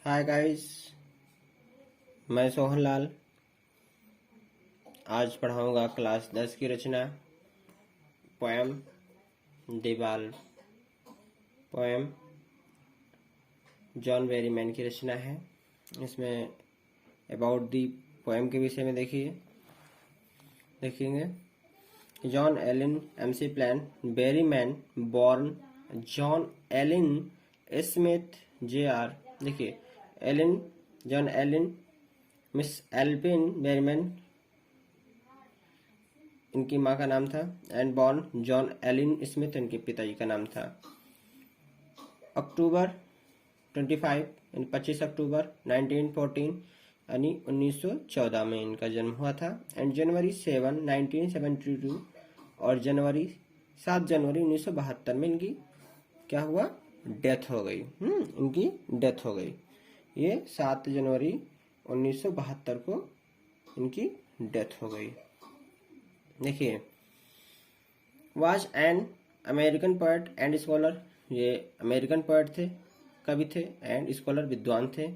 Hi guys, मैं सोहन लाल आज पढ़ाऊंगा क्लास 10 की रचना पोएम दीवाल। पोएम जॉन बेरीमैन की रचना है। इसमें अबाउट दी पोएम के विषय में देखेंगे। जॉन एलिन एमसी प्लान Berryman born John Allyn Smith JR। देखिए, Allyn John Allyn McAlpin Berryman इनकी माँ का नाम था, and born John Allyn Smith इनके पिताजी का नाम था। अक्टूबर 25 अक्टूबर 1914 यानी 1914 में इनका जन्म हुआ था। एंड जनवरी 7 1972 और 7 जनवरी 1972 में इनकी क्या हुआ, डेथ हो गई। इनकी डेथ हो गई। ये 7 जनवरी 1972 को इनकी डेथ हो गई। देखिए, was an American poet and scholar. ये अमेरिकन पोएट थे, कवि थे, एंड स्कॉलर विद्वान थे।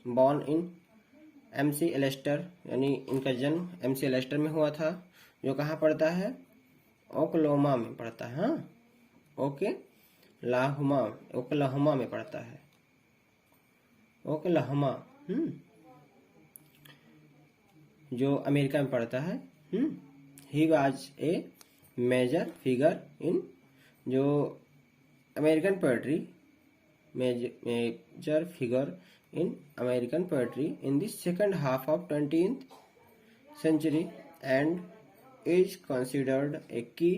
बॉर्न इन MC एलेस्टर यानी इनका जन्म MC एलेस्टर में हुआ था, जो कहाँ पड़ता है, ओक्लाहोमा में पड़ता है। हाँ, ओक्लाहोमा में पड़ता है, ओक्लाहोमा जो अमेरिका में पड़ता है। He was a major figure in, जो American poetry major figure in American poetry in the second half of 20th century and is considered a key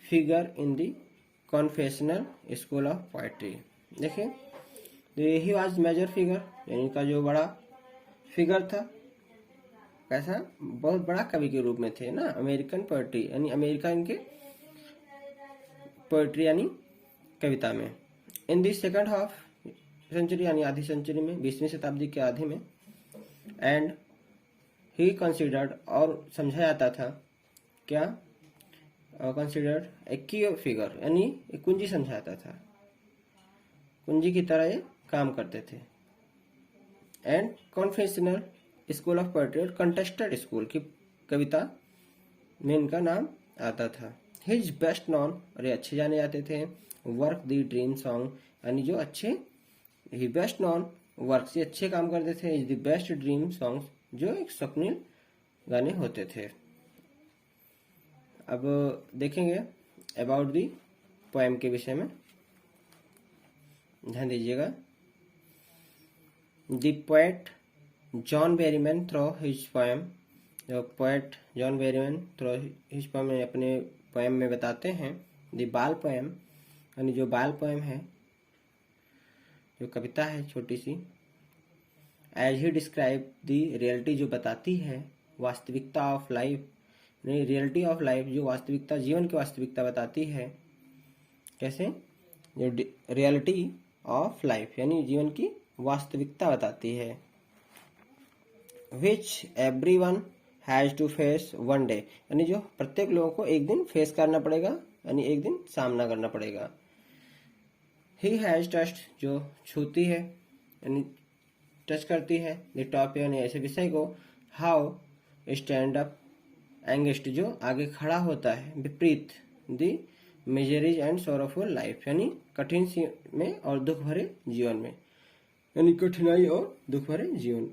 figure in the confessional school of poetry। देखिए, he was major figure यानी इनका जो बड़ा figure था, कैसा, बहुत बड़ा कवि के रूप में थे ना। अमेरिकन पोएट्री यानी अमेरिका इनके पोएट्री यानी कविता में। इन दी सेकंड हाफ सेंचुरी यानी आधी सेंचुरी में, 20वीं शताब्दी के आधे में। एंड ही कंसिडर्ड और समझा जाता था, क्या, कंसिडर्ड ए की फिगर यानी एक कुंजी समझा जाता था, कुंजी की तरह ये काम करते थे। एंड कॉन्फेशनल स्कूल ऑफ पोएट्री और कंटेस्टेड स्कूल की कविता में इनका नाम आता था। हिज बेस्ट नॉन, और ये अच्छे जाने जाते थे। वर्क द ड्रीम सॉन्ग यानी जो अच्छे, ही बेस्ट नॉन वर्क से अच्छे काम करते थे। Is the best dream songs, जो एक स्वप्निल गाने होते थे। अब देखेंगे अबाउट दी पोएम के विषय में, ध्यान दीजिएगा। The poet John Berryman through his poem, जो poet John Berryman through his poem अपने पोएम में बताते हैं। द बाल पोएम यानी जो बाल पोएम है, जो कविता है छोटी सी। As he describe the reality, जो बताती है वास्तविकता ऑफ लाइफ, यानी रियलिटी ऑफ लाइफ, जो वास्तविकता, जीवन की वास्तविकता बताती है। कैसे, जो रियलिटी ऑफ लाइफ यानी जीवन की वास्तविकता बताती है। Which everyone has to face one day, यानी जो प्रत्येक लोगों को एक दिन फेस करना पड़ेगा, यानी एक दिन सामना करना पड़ेगा। ही हैज टच्ड, जो छूती है यानी टच करती है। द टॉप यानी ऐसे विषय को। हाउ स्टैंड अप एंगेस्ट, जो आगे खड़ा होता है, विपरीत। The miseries and sorrowful life, यानी कठिन में और दुख भरे जीवन में, यानी कठिनाई और दुख भरे जीवन।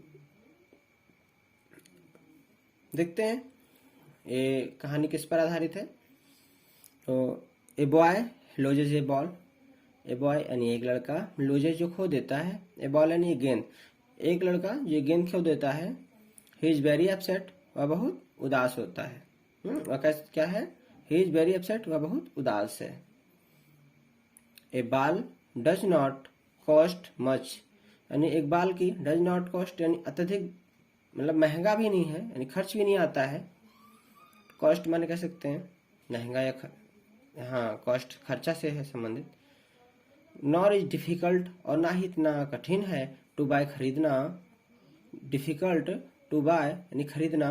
देखते हैं ये कहानी किस पर आधारित है। तो a boy lodges A ball, a boy यानी एक लड़का, लॉजेज जो खो देता है, ए बॉल यानी गेंद, एक लड़का जो गेंद खो देता है। ही इज वेरी अपसेट, वह बहुत उदास होता है। वह क्या है, ही इज वेरी अपसेट, वह बहुत उदास है। ए बाल डज नॉट कॉस्ट मच, यानी एक बाल की, डज नॉट कॉस्ट यानी अत्यधिक, मतलब महंगा भी नहीं है, यानी खर्च भी नहीं आता है। कॉस्ट माने कह सकते हैं महंगा या हाँ, कॉस्ट खर्चा से है संबंधित। नॉर इज डिफिकल्ट, और ना ही इतना कठिन है, टू बाय खरीदना, डिफिकल्ट टू बाय यानी खरीदना।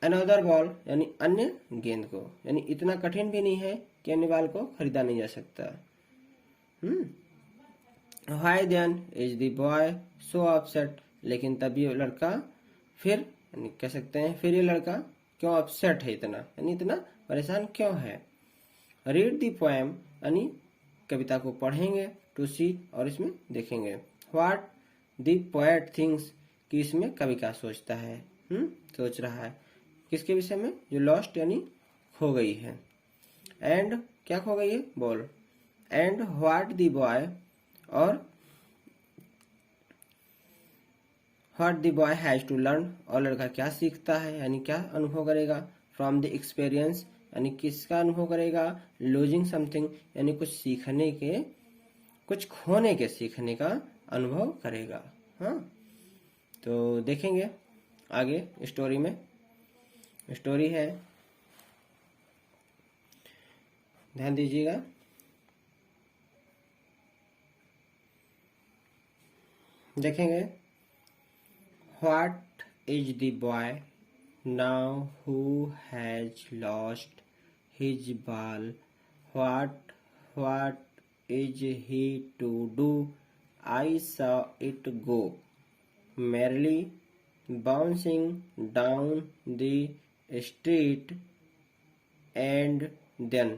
अनदर बॉल यानी अन्य गेंद को, यानी इतना कठिन भी नहीं है कि अन्य बॉल को खरीदा नहीं जा सकता। Why then is the boy so upset, लेकिन तभी ये लड़का फिर यानी कह सकते हैं फिर ये लड़का क्यों अपसेट है, इतना यानी इतना परेशान क्यों है। रीड द पोएम यानी कविता को पढ़ेंगे, टू सी और इसमें देखेंगे व्हाट द पोएट थिंक्स कि इसमें कवि क्या सोचता है, सोच रहा है किसके विषय में, जो लॉस्ट यानी खो गई है। एंड क्या खो गई है, ball. And what the boy और what the boy has to learn और लड़का क्या सीखता है यानी क्या अनुभव करेगा, फ्रॉम द एक्सपीरियंस यानी किसका अनुभव करेगा, लूजिंग समथिंग यानी कुछ सीखने के, कुछ खोने के सीखने का अनुभव करेगा। हाँ, तो देखेंगे आगे स्टोरी में। स्टोरी है, ध्यान दीजिएगा। देखेंगे what is the boy now who has lost his ball, what is he to do, I saw it go, merrily bouncing down the street and then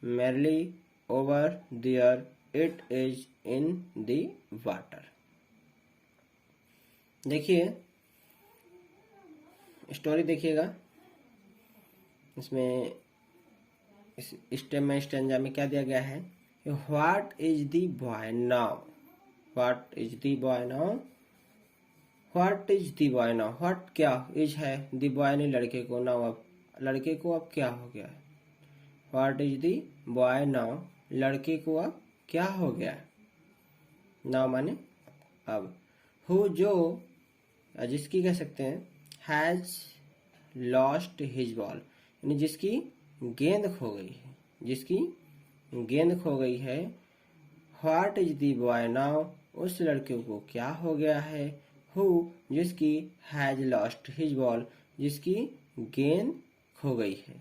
merrily over there it is in the water। देखिए story देखिएगा, इसमें इस stem में stanza में क्या दिया गया है, what is the boy now, what is the boy now, what is the boy now, what क्या इज है, द बॉय ने लड़के को, नाउ अब लड़के को अब क्या हो गया, what is the boy now लड़के को अब क्या हो गया, नाउ माने अब, हु जो जिसकी कह सकते हैं, हैज लॉस्ट हिज बॉल यानी जिसकी गेंद खो गई है, जिसकी गेंद खो गई है। What is the boy now उस लड़के को क्या हो गया है, हु जिसकी हैज लॉस्ट हिज बॉल जिसकी गेंद खो गई है।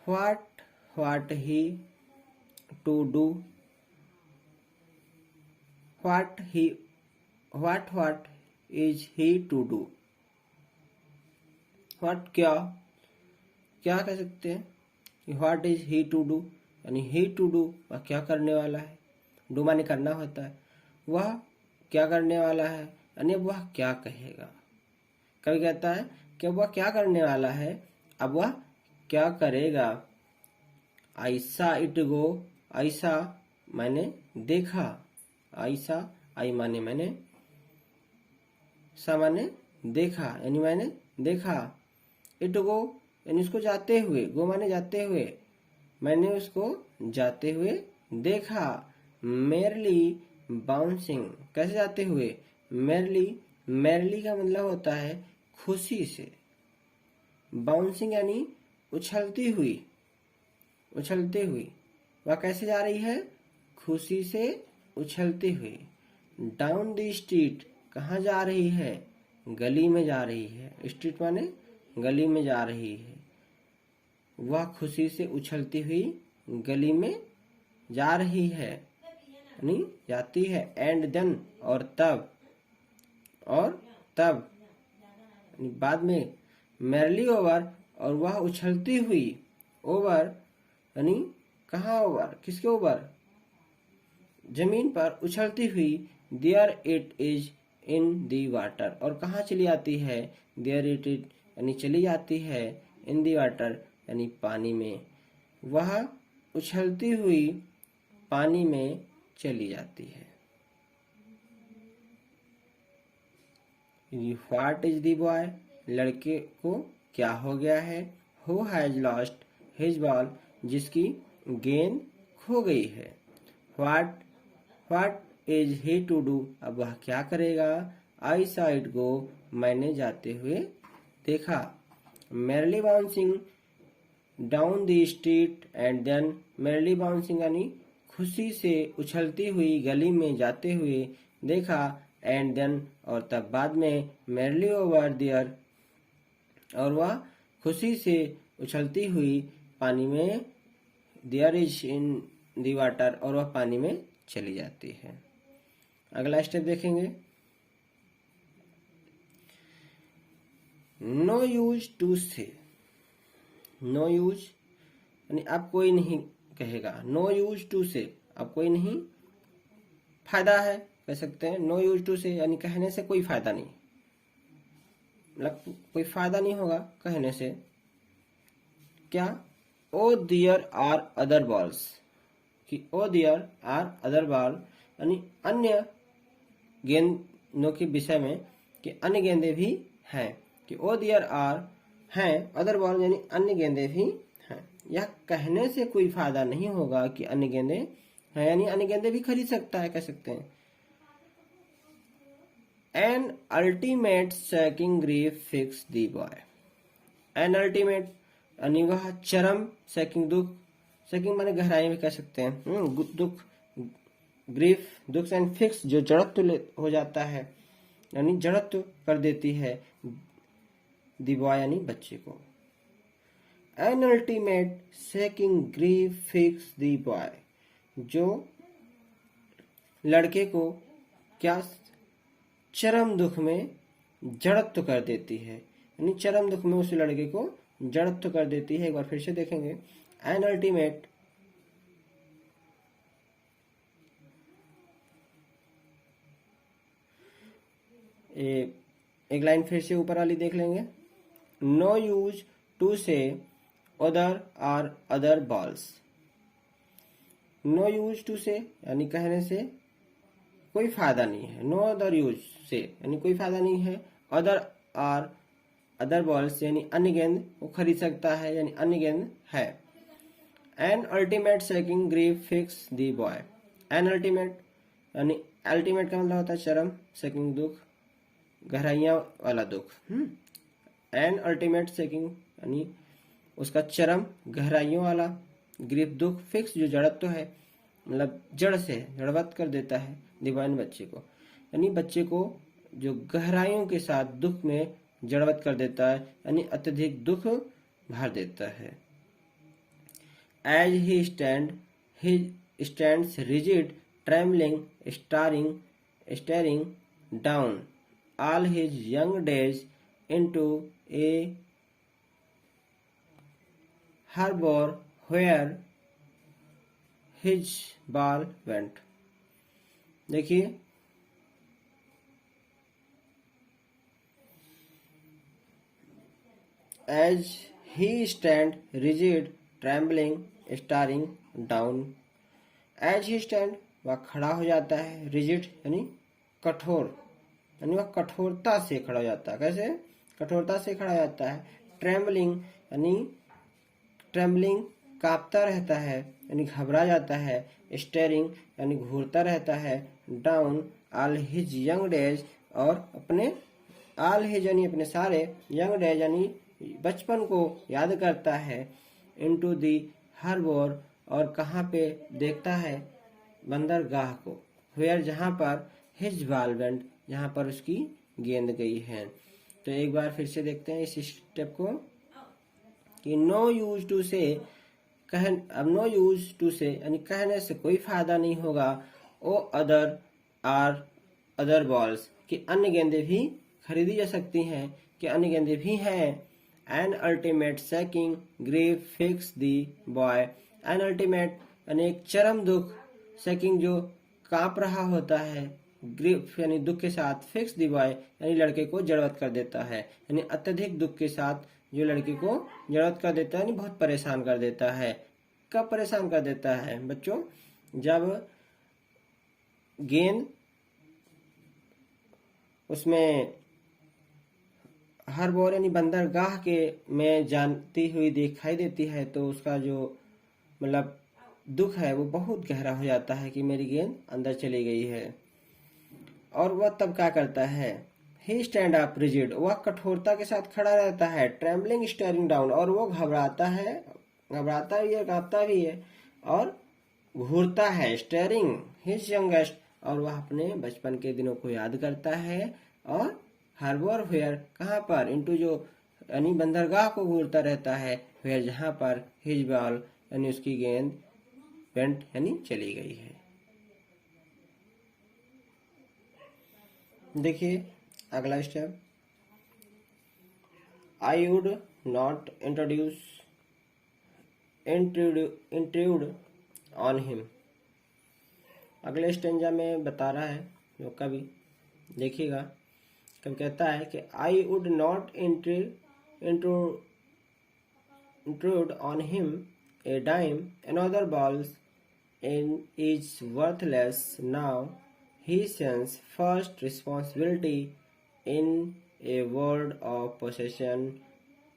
What he to do, what is he to do, what क्या कह सकते हैं, what is he to do यानी ही टू डू वह क्या करने वाला है, डू माने करना होता है, वह क्या करने वाला है यानी वह क्या कहेगा। कभी कहता है कि वह क्या करने वाला है, अब वह क्या करेगा। ऐसा इट गो, ऐसा मैंने देखा, ऐसा आई माने मैंने, सा माने देखा यानी मैंने देखा, इट गो यानी उसको जाते हुए, गो माने जाते हुए, मैंने उसको जाते हुए देखा। मेरली बाउंसिंग कैसे जाते हुए, मेरली का मतलब होता है खुशी से, बाउंसिंग यानी उछलती हुई, वह कैसे जा रही है, खुशी से उछलते हुए। डाउन द स्ट्रीट कहाँ जा रही है, गली में जा रही है, स्ट्रीट माने गली में जा रही है, वह खुशी से उछलती हुई गली में जा रही है यानी जाती है। एंड देन और तब यानी बाद में, मेरली ओवर और वह उछलती हुई, ओवर यानी कहाँ ओवर, किसके ऊपर, जमीन पर उछलती हुई। There it is in the water और कहाँ चली आती है, देयर इट इज यानी चली जाती है, इन दी वाटर यानी पानी में, वह उछलती हुई पानी में चली जाती है। व्हाट इज दी बॉय लड़के को क्या हो गया है, who has lost his ball जिसकी गेंद खो गई है। What is he to do अब वह क्या करेगा, आई सॉ इट गो मैंने जाते हुए देखा। Merrily bouncing down the street and then, merrily bouncing यानी खुशी से उछलती हुई गली में जाते हुए देखा। एंड देन और तब बाद में, मेरली ओवर देयर और वह खुशी से उछलती हुई पानी में, there is in the water, और वह पानी में चली जाती है। अगला स्टेप देखेंगे, नो यूज टू से। नो यूज यानी अब कोई नहीं कहेगा, नो यूज टू से, अब कोई नहीं, फायदा है कह सकते हैं। नो यूज टू से यानी कहने से कोई फायदा नहीं, मतलब कोई फायदा नहीं होगा कहने से। क्या, oh there are other balls, कि oh there are other ball यानी अन्य गेंदों के विषय में कि अन्य गेंदे भी हैं, कि ओ देयर आर हैं, अदर बॉल यानी अन्य गेंदे भी हैं। यह कहने से कोई फायदा नहीं होगा कि अन्य गेंदे हैं, यानी अन्य गेंदे भी खरीद सकता है कह सकते हैं। An ultimate sacking grief fix the boy. An ultimate यानी वह चरम सैकिंग दुख, सैकिंग माने गहराई में कह सकते हैं, दुख, ग्रीफ दुख एंड फिक्स जो जड़त्व हो जाता है, यानी जड़त्व कर देती है दी बॉय यानी बच्चे को। An ultimate sacking grief fix the boy, जो लड़के को क्या, चरम दुख में जड़त्व कर देती है, यानी चरम दुख में उस लड़के को जड़त्व कर देती है। एक बार फिर से देखेंगे, एन अल्टीमेट एक लाइन फिर से ऊपर वाली देख लेंगे, no use to say other or other balls. No use to say यानी कहने से कोई फायदा नहीं है, नो अदर यूज से यानी कोई फायदा नहीं है, अदर आर अदर बॉल्स यानी अन्य गेंद वो खरीद सकता है, यानी अन्य गेंद है। An ultimate sacking grief fix the boy. An ultimate यानी अल्टीमेट का मतलब होता है चरम, सैकिंग दुख, गहराइयां वाला दुख। एन अल्टीमेट सैकिंग यानी उसका चरम गहराइयों वाला, ग्रीफ दुख, फिक्स जो जड़त्व है मतलब जड़ से जड़वत कर देता है दीवान बच्चे को, यानी बच्चे को जो गहराइयों के साथ दुख में जड़वत कर देता है, यानी अत्यधिक दुख भर देता है। As he stands rigid trembling staring down all his young days into a harbor where his ball went। देखिए, as he stand rigid trembling staring down, as he stand वह खड़ा हो जाता है, rigid यानी कठोर, यानी वह कठोरता से खड़ा हो जाता है। कैसे, कठोरता से खड़ा हो जाता है। ट्रेम्बलिंग यानी ट्रेम्बलिंग कांपता रहता है, यानी घबरा जाता है। स्टेरिंग यानी घूरता रहता है। Down all his young days, और अपने ऑल हिज यानी अपने सारे, यंग डेज यानी बचपन को याद करता है। इनटू दी हार्बर, और कहाँ पे देखता है, बंदरगाह को। वेयर जहाँ पर हिज बॉल वेंट, जहाँ पर उसकी गेंद गई है। तो एक बार फिर से देखते हैं इस स्टेप को, कि नो यूज टू से, अब नो यूज टू से यानी कहने से कोई फायदा नहीं होगा। ओ अदर आर अदर बॉल्स, कि अन्य गेंदे भी खरीदी जा सकती हैं, कि अन्य गेंदे भी हैं। An ultimate sacking grief fix the boy. An ultimate यानी एक चरम दुख, सैकिंग जो कांप रहा होता है, ग्रीफ यानी दुख के साथ, फिक्स दी बॉय यानी लड़के को जड़वत कर देता है, यानी अत्यधिक दुख के साथ जो लड़के को जड़वत कर देता है, यानी बहुत परेशान कर देता है। कब परेशान कर देता है बच्चों, जब गेंद उसमें हर बॉल यानी बंदरगाह के में जानती हुई दिखाई देती है, तो उसका जो मतलब दुख है वो बहुत गहरा हो जाता है कि मेरी गेंद अंदर चली गई है। और वह तब क्या करता है, ही स्टैंड अप रिजिड, वह कठोरता के साथ खड़ा रहता है। ट्रेम्बलिंग स्टेरिंग डाउन, और वो घबराता है, घबराता भी है, कांपता भी है, और घूरता है। स्टेरिंग हिज यंगेस्ट, और वह अपने बचपन के दिनों को याद करता है। और हार्बर वेयर, कहाँ पर, इनटू जो यानी बंदरगाह को घूरता रहता है। वेयर जहाँ पर हिज बॉल यानी उसकी गेंद वेंट यानी चली गई है। देखिए अगला step, I would not intrude on him. अगले स्टेंजा में बता रहा है जो कवि, देखिएगा कवि कहता है कि I would not intrude on him a dime, another balls in is worthless now. He sends first responsibility in a world of possession.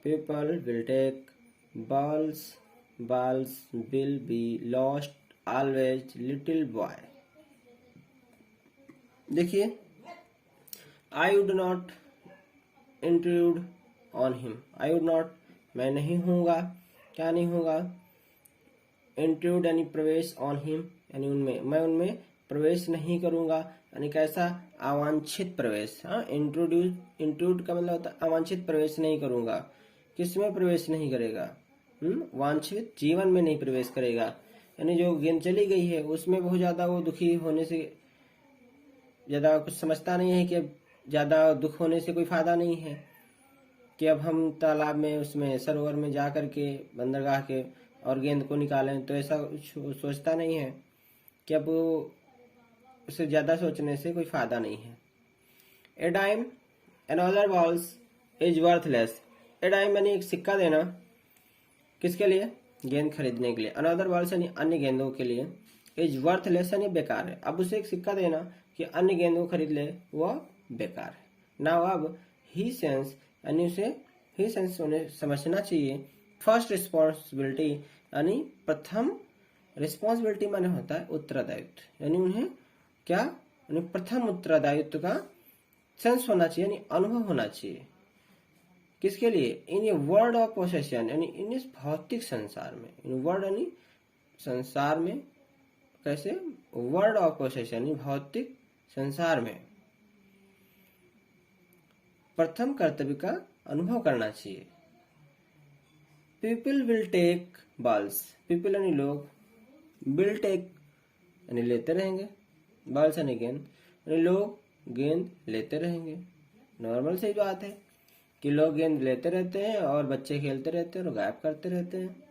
People will take balls will be lost always, little boy. देखिए I would not intrude on him, I would not मैं नहीं हूँगा, क्या नहीं होगा, intrude यानी प्रवेश, on him यानी उनमें, मैं उनमें प्रवेश नहीं करूँगा, यानी कैसा, अवांछित प्रवेश। हाँ, इंट्रूड का मतलब होता है अवांछित प्रवेश नहीं करूँगा। किसमें प्रवेश नहीं करेगा, वांछित जीवन में नहीं प्रवेश करेगा, यानी जो गेंद चली गई है उसमें बहुत ज्यादा वो दुखी होने से ज्यादा कुछ समझता नहीं है कि अब ज्यादा दुख होने से कोई फायदा नहीं है कि अब हम तालाब में उसमें सरोवर में जा करके बंदरगाह के और गेंद को निकालें, तो ऐसा सोचता नहीं है कि अब उसे ज्यादा सोचने से कोई फायदा नहीं है। A dime another balls is worthless, a dime यानी एक सिक्का देना, किसके लिए, गेंद खरीदने के लिए, अनदर बॉल्स यानी अन्य गेंदों के लिए, इज वर्थलेस यानी बेकार है, अब उसे एक सिक्का देना कि अन्य गेंदों को खरीद ले, वह बेकार है। नाउ अब ही सेंस यानी उसे ही सेंस उन्हें समझना चाहिए, फर्स्ट रिस्पॉन्सिबिलिटी यानी प्रथम, रिस्पॉन्सिबिलिटी माने होता है उत्तरदायित्व, यानी उन्हें क्या, यानी प्रथम उत्तरदायित्व का सेंस होना चाहिए, यानी अनुभव होना चाहिए, किसके लिए, इन ए वर्ल्ड ऑफ पोसेशन यानी इन इस भौतिक संसार में, इन वर्ल्ड यानी संसार में, कैसे, वर्ल्ड ऑफ पोसेशन यानी भौतिक संसार में प्रथम कर्तव्य का अनुभव करना चाहिए। People will take balls, people यानी लोग, विल टेक यानी लेते रहेंगे, बॉल्स यानी गेंद, यानी लोग गेंद लेते रहेंगे। नॉर्मल सी बात है कि लोग गेंद लेते रहते हैं और बच्चे खेलते रहते हैं और गायब करते रहते हैं।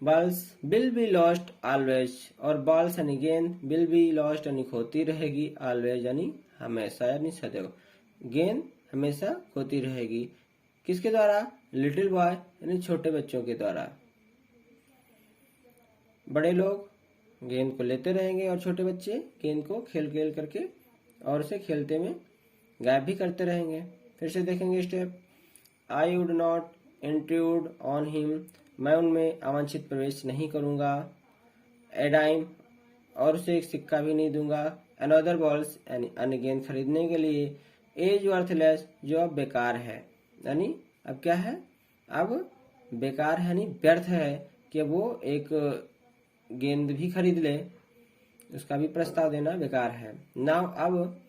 Balls will be lost always, और बॉल्स यानी गेंद, विल बी लॉस्ट यानी खोती रहेगी, ऑलवेज यानी हमेशा यानी सदैव, गेंद हमेशा खोती रहेगी, किसके द्वारा, लिटिल बॉय यानी छोटे बच्चों के द्वारा। बड़े लोग गेंद को लेते रहेंगे और छोटे बच्चे गेंद को खेल खेल करके और उसे खेलते में गायब भी करते रहेंगे। फिर से देखेंगे step, I would not intrude on him, मैं उनमें अवांछित प्रवेश नहीं करूंगा, ए डाइम और उसे एक सिक्का भी नहीं दूंगा, अनदर बॉल्स यानी अन्य गेंद खरीदने के लिए, एज वर्थलेस जो अब बेकार है, यानी अब क्या है, अब बेकार है यानी व्यर्थ है कि वो एक गेंद भी खरीद ले, उसका भी प्रस्ताव देना बेकार है। नाउ अब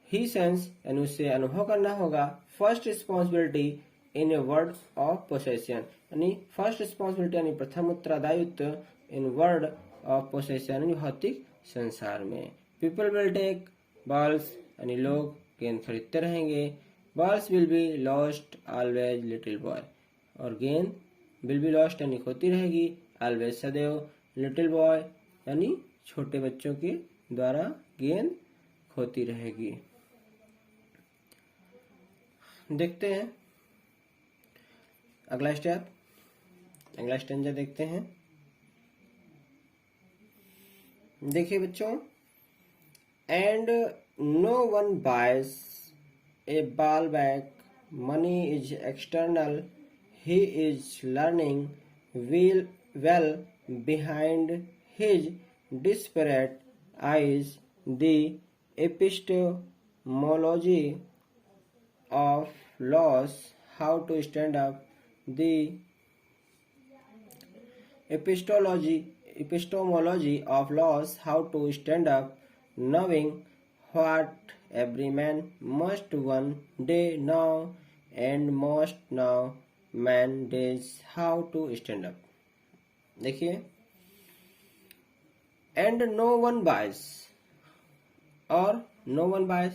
ही सेंस यानी उससे अनुभव करना होगा, first responsibility in a world of possession, यानी फर्स्ट रिस्पॉन्सिबिलिटी यानी प्रथम उत्तरदायित्व इन वर्ल्ड ऑफ पोसेशन यानी भौतिक संसार में। पीपल विल टेक बॉल्स यानी लोग गेंद खरीदते रहेंगे, balls will be lost always, little boy, और गेंद विल बी लॉस्ट यानी खोती रहेगी, ऑलवेज सदैव, लिटिल बॉय यानी छोटे बच्चों के द्वारा गेंद खोती रहेगी। देखते हैं अगला स्टेप, अगला स्टेंजा देखते हैं। देखिए बच्चों, and no one buys a ball back, money is external, he is learning well behind his disparate eyes, the epistemology of loss, how to stand up, the epistemology of loss, how to stand up, knowing what every man must one day know, and most now man days how to stand up. देखिए, and no one buys, और no one buys,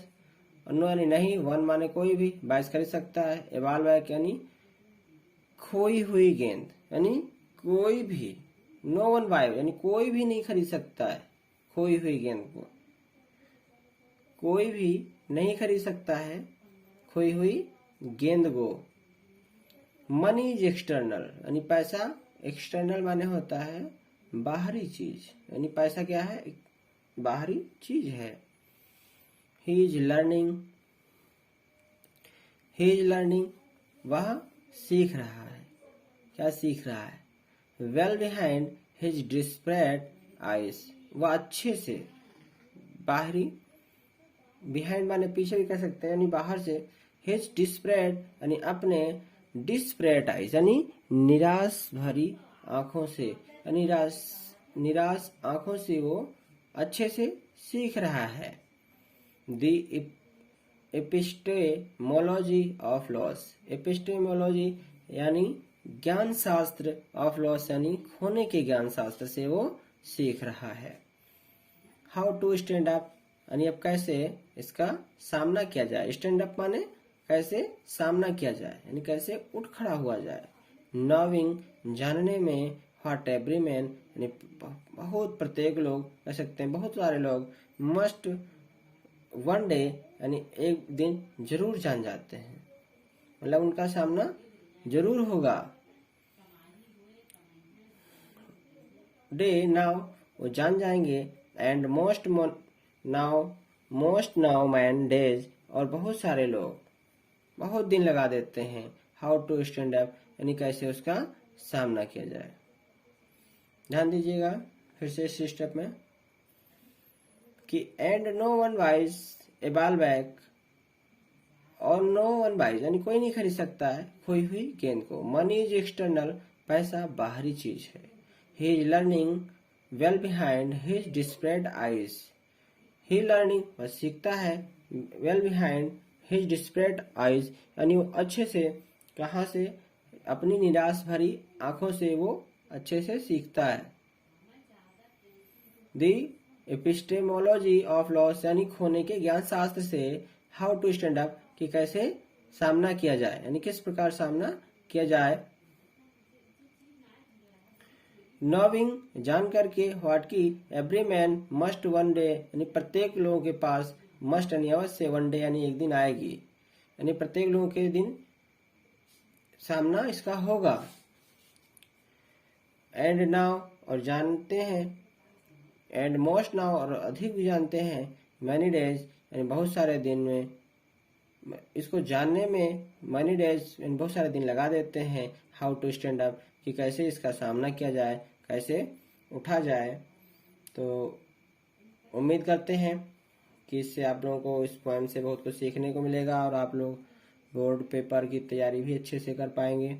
no यानी नहीं, one माने कोई भी, buys खरीद सकता है, ए बॉल बैक यानी खोई हुई गेंद, यानी कोई भी, नो वन बाय यानी कोई भी नहीं खरीद सकता है खोई हुई गेंद को, कोई भी नहीं खरीद सकता है खोई हुई गेंद को। मनी इज एक्सटर्नल, यानी पैसा एक्सटर्नल माने होता है बाहरी चीज, यानी पैसा क्या है, बाहरी चीज है। He is learning, he is learning, वह सीख रहा है, क्या सीख रहा है। Well behind his desperate eyes, वह अच्छे से, बाहरी, बिहाइंड माने पीछे भी कह सकते हैं, यानी बाहर से, हिज डिस्प्रेड यानी अपने, डिस्प्रेड आइज यानी निराश भरी आंखों से, यानी निराश आंखों से वो अच्छे से सीख रहा है। The epistemology of loss, epistemology यानी ज्ञान शास्त्र ऑफ लॉस यानी खोने के ज्ञान शास्त्र से वो सीख रहा है। हाउ टू स्टैंड अप, यानी अब कैसे इसका सामना किया जाए। स्टैंड अप माने कैसे सामना किया जाए, यानी कैसे उठ खड़ा हुआ जाए। नॉविंग जानने में, व्हाट एवरी मैन यानी बहुत, प्रत्येक लोग कह सकते हैं, बहुत सारे लोग, मस्ट वन डे यानी एक दिन जरूर जान जाते हैं, मतलब उनका सामना जरूर होगा। डे नाउ वो जान जाएंगे, and most now man days, और बहुत सारे लोग बहुत दिन लगा देते हैं। हाउ टू स्टैंड अप यानी कैसे उसका सामना किया जाए। ध्यान दीजिएगा फिर से इस स्टेप में कि and no one buys a ball back, और नो वन बाइज यानी कोई नहीं खरीद सकता है खोई हुई गेंद को। मनी इज एक्सटर्नल, पैसा बाहरी चीज है। He is learning well behind his desperate eyes, he learning वह सीखता है, well behind his desperate eyes यानी वो अच्छे से, कहाँ से, अपनी निराश भरी आंखों से वो अच्छे से सीखता है। दी एपिस्टेमोलॉजी ऑफ लॉस यानी खोने के ज्ञान शास्त्र से, हाउ टू स्टैंड अप कि कैसे सामना किया जाए, यानी किस प्रकार सामना किया जाए। नॉविंग जान करके, व्हाट की every man must one day यानी प्रत्येक लोगों के पास, मस्ट यानी अवश्य, वन डे यानी एक दिन आएगी, यानी प्रत्येक लोगों के दिन सामना इसका होगा। एंड नाउ और जानते हैं, एंड मोस्ट नाउ और अधिक भी जानते हैं, मैनी डेज यानी बहुत सारे दिन में, इसको जानने में मैनी डेज यानी बहुत सारे दिन लगा देते हैं। हाउ टू स्टैंड अप कि कैसे इसका सामना किया जाए, कैसे उठा जाए। तो उम्मीद करते हैं कि इससे आप लोगों को इस पोएम से बहुत कुछ सीखने को मिलेगा, और आप लोग बोर्ड पेपर की तैयारी भी अच्छे से कर पाएंगे,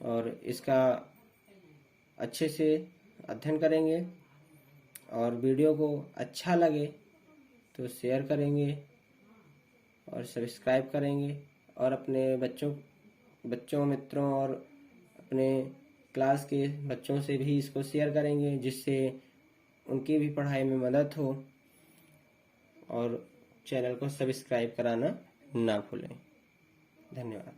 और इसका अच्छे से अध्ययन करेंगे। और वीडियो को अच्छा लगे तो शेयर करेंगे और सब्सक्राइब करेंगे, और अपने बच्चों मित्रों और अपने क्लास के बच्चों से भी इसको शेयर करेंगे, जिससे उनकी भी पढ़ाई में मदद हो। और चैनल को सब्सक्राइब कराना ना भूलें। धन्यवाद।